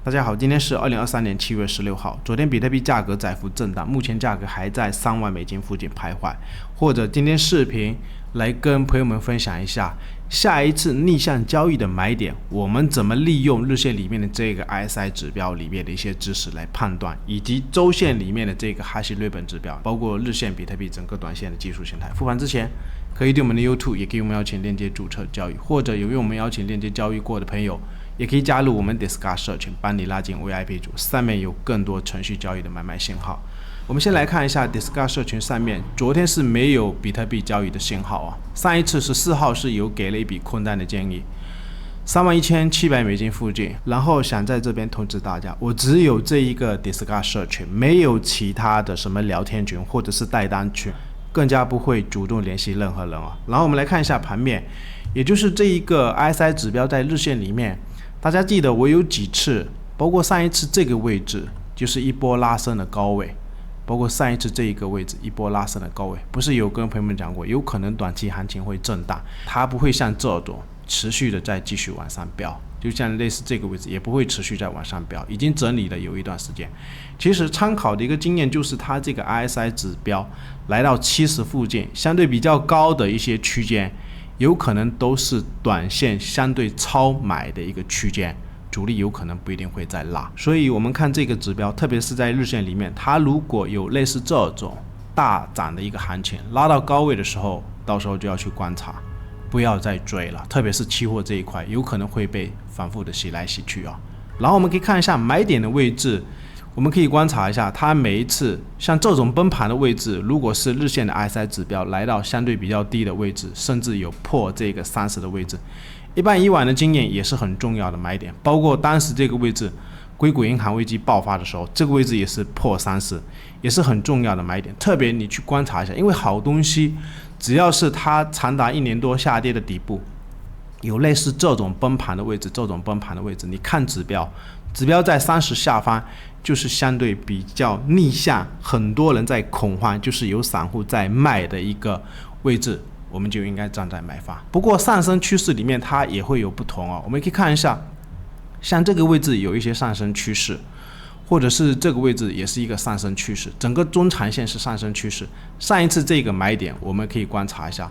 大家好，今天是2023年7月16号。昨天比特币价格窄幅震荡，目前价格还在3万美金附近徘徊。或者今天视频来跟朋友们分享一下，下一次逆向交易的买点，我们怎么利用日线里面的这个 RSI 指标里面的一些知识来判断，以及周线里面的这个哈希瑞本指标，包括日线比特币整个短线的技术形态。复盘之前，可以对我们的 YouTube 也给我们邀请链接注册交易，或者有用我们邀请链接交易过的朋友，也可以加入我们 Discuss 社群，帮你拉进 VIP 组，上面有更多程序交易的买卖信号。我们先来看一下 Discuss 社群上面，昨天是没有比特币交易的信号啊。上一次14号是有给了一笔空单的建议，31700美金附近。然后想在这边通知大家，我只有这一个 Discuss 社群，没有其他的什么聊天群或者是带单群，更加不会主动联系任何人啊。然后我们来看一下盘面，也就是这一个 RSI 指标在日线里面。大家记得我有几次，包括上一次这个位置就是一波拉升的高位，包括上一次这一个位置一波拉升的高位，不是有跟朋友们讲过，有可能短期行情会震荡，它不会像这种持续的再继续往上飙，就像类似这个位置也不会持续再往上飙，已经整理了有一段时间。其实参考的一个经验就是它这个 RSI 指标来到70附近，相对比较高的一些区间，有可能都是短线相对超买的一个区间，主力有可能不一定会再拉。所以我们看这个指标，特别是在日线里面，它如果有类似这种大涨的一个行情，拉到高位的时候，到时候就要去观察，不要再追了，特别是期货这一块有可能会被反复的洗来洗去啊。然后我们可以看一下买点的位置，我们可以观察一下它每一次像这种崩盘的位置，如果是日线的 RSI 指标来到相对比较低的位置，甚至有破这个30的位置，一般以往的经验也是很重要的买点。包括当时这个位置硅谷银行危机爆发的时候，这个位置也是破30，也是很重要的买点。特别你去观察一下，因为好东西只要是它长达1年多下跌的底部，有类似这种崩盘的位置，你看指标在30下方，就是相对比较逆向，很多人在恐慌，就是有散户在卖的一个位置，我们就应该站在买方。不过上升趋势里面它也会有不同哦，我们可以看一下，像这个位置有一些上升趋势，或者是这个位置也是一个上升趋势，整个中长线是上升趋势。上一次这个买点我们可以观察一下，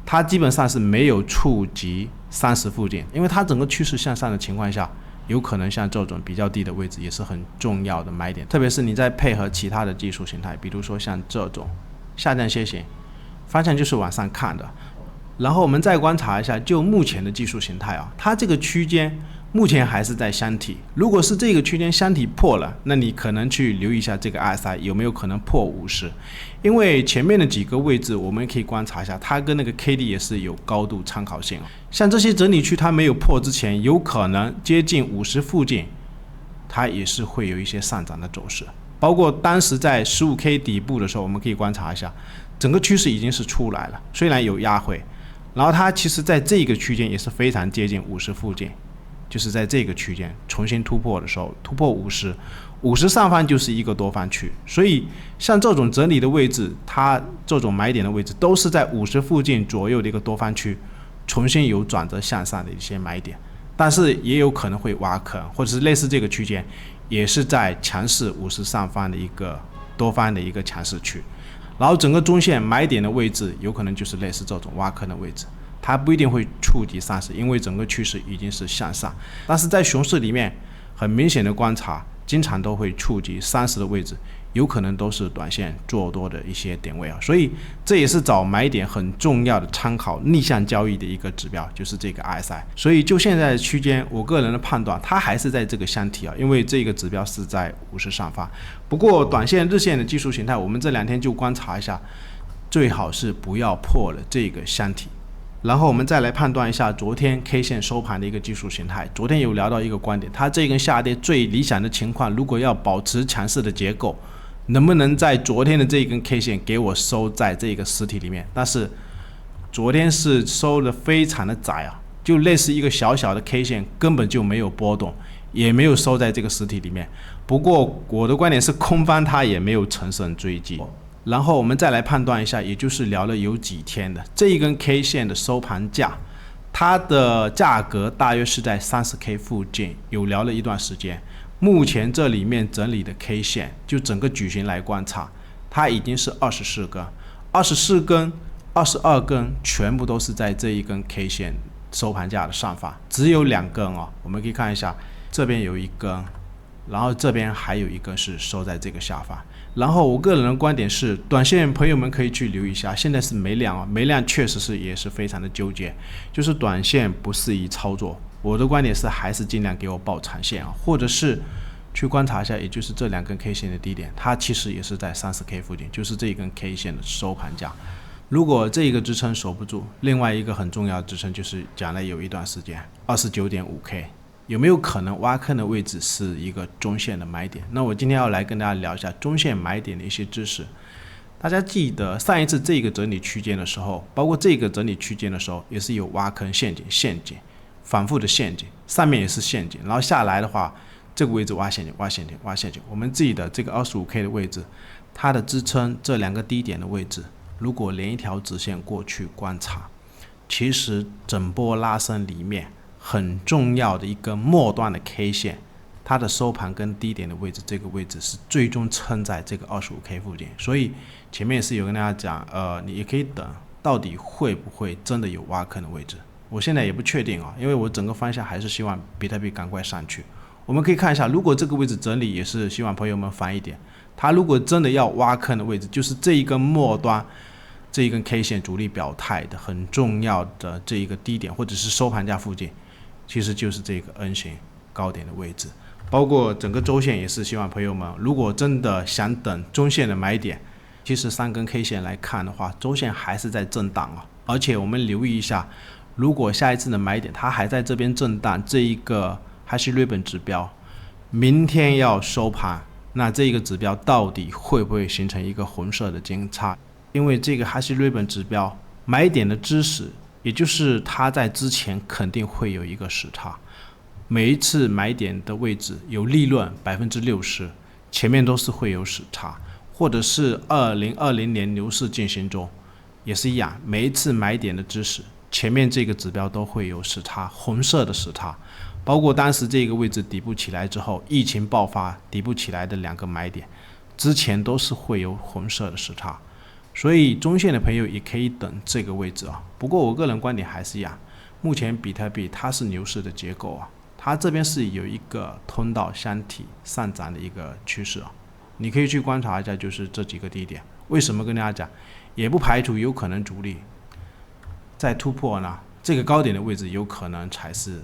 它基本上是没有触及30附近，因为它整个趋势向上的情况下，有可能像这种比较低的位置也是很重要的买点。特别是你再配合其他的技术形态，比如说像这种下降楔形，方向就是往上看的。然后我们再观察一下，就目前的技术形态啊，它这个区间目前还是在箱体，如果是这个区间箱体破了，那你可能去留意一下这个 RSI 有没有可能破50，因为前面的几个位置我们可以观察一下，它跟那个 KD 也是有高度参考性。像这些整理区它没有破之前，有可能接近50附近，它也是会有一些上涨的走势。包括当时在15K 底部的时候，我们可以观察一下，整个趋势已经是出来了，虽然有压回，然后它其实在这个区间也是非常接近50附近，就是在这个区间重新突破的时候，突破50上方就是一个多方区。所以像这种整理的位置，它这种买点的位置都是在50附近左右的一个多方区，重新有转折向上的一些买点，但是也有可能会挖坑，或者是类似这个区间也是在强势50上方的一个多方的一个强势区。然后整个中线买点的位置有可能就是类似这种挖坑的位置，它不一定会触及30，因为整个趋势已经是向上。但是在熊市里面，很明显的观察，经常都会触及30的位置，有可能都是短线做多的一些点位啊。所以这也是找买点很重要的参考逆向交易的一个指标，就是这个 RSI。所以就现在的区间，我个人的判断，它还是在这个箱体啊，因为这个指标是在50上方。不过短线、日线的技术形态，我们这2天就观察一下，最好是不要破了这个箱体。然后我们再来判断一下昨天 K 线收盘的一个技术形态。昨天有聊到一个观点，它这根下跌最理想的情况，如果要保持强势的结构，能不能在昨天的这一根 K 线给我收在这个实体里面？但是昨天是收的非常的窄啊，就类似一个小小的 K 线，根本就没有波动，也没有收在这个实体里面。不过我的观点是，空方它也没有乘胜追击。然后我们再来判断一下，也就是聊了有几天的这一根 K 线的收盘价，它的价格大约是在30K 附近，有聊了一段时间。目前这里面整理的 K 线，就整个矩形来观察，它已经是24根，24根、22根全部都是在这一根 K 线收盘价的上方，只有2根哦。我们可以看一下，这边有一根，然后这边还有一根是收在这个下方。然后我个人的观点是，短线朋友们可以去留意一下，现在是没量哦，没量确实也是非常的纠结，就是短线不适宜操作。我的观点是，还是尽量给我报长线啊，或者是去观察一下，也就是这2根 K 线的低点，它其实也是在30K 附近，就是这一根 K 线的收盘价。如果这一个支撑守不住，另外一个很重要的支撑就是讲了有一段时间 29.5K。有没有可能挖坑的位置是一个中线的买点？那我今天要来跟大家聊一下中线买点的一些知识。大家记得上一次这个整理区间的时候，包括这个整理区间的时候，也是有挖坑陷阱，反复的陷阱，上面也是陷阱，然后下来的话，这个位置挖陷阱。我们记得这个 25K 的位置，它的支撑这2个低点的位置，如果连一条直线过去观察，其实整波拉升里面很重要的一个末端的 K 线，它的收盘跟低点的位置，这个位置是最终撑在这个 25K 附近。所以前面是有跟大家讲，你也可以等，到底会不会真的有挖坑的位置？我现在也不确定啊，因为我整个方向还是希望比特币赶快上去。我们可以看一下，如果这个位置整理，也是希望朋友们翻一点。它如果真的要挖坑的位置，就是这一根末端。这一根 K 线主力表态的很重要的这一个低点，或者是收盘价附近，其实就是这个 N 型高点的位置。包括整个周线也是希望朋友们，如果真的想等中线的买点，其实3根 K 线来看的话，周线还是在震荡啊。而且我们留意一下，如果下一次的买点它还在这边震荡，这一个还是日本指标，明天要收盘，那这一个指标到底会不会形成一个红色的金叉？因为这个还是日本指标买点的知识，也就是它在之前肯定会有一个时差，每一次买点的位置有利润 60%， 前面都是会有时差，或者是2020年牛市进行中也是一样，每一次买点的知识前面这个指标都会有时差，红色的时差，包括当时这个位置底部起来之后，疫情爆发底部起来的2个买点之前都是会有红色的时差。所以中线的朋友也可以等这个位置啊。不过我个人观点还是一样，目前比特币它是牛市的结构啊，它这边是有一个通道箱体上涨的一个趋势啊。你可以去观察一下，就是这几个低点。为什么跟大家讲？也不排除有可能主力再突破呢，这个高点的位置有可能才是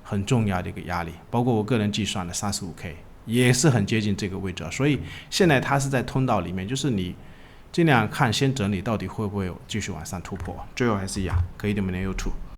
很重要的一个压力。包括我个人计算的 35K 也是很接近这个位置啊。所以现在它是在通道里面，就是你尽量看先整理到底会不会有继续往上突破，最后还是一样，可以点我们的 YouTube。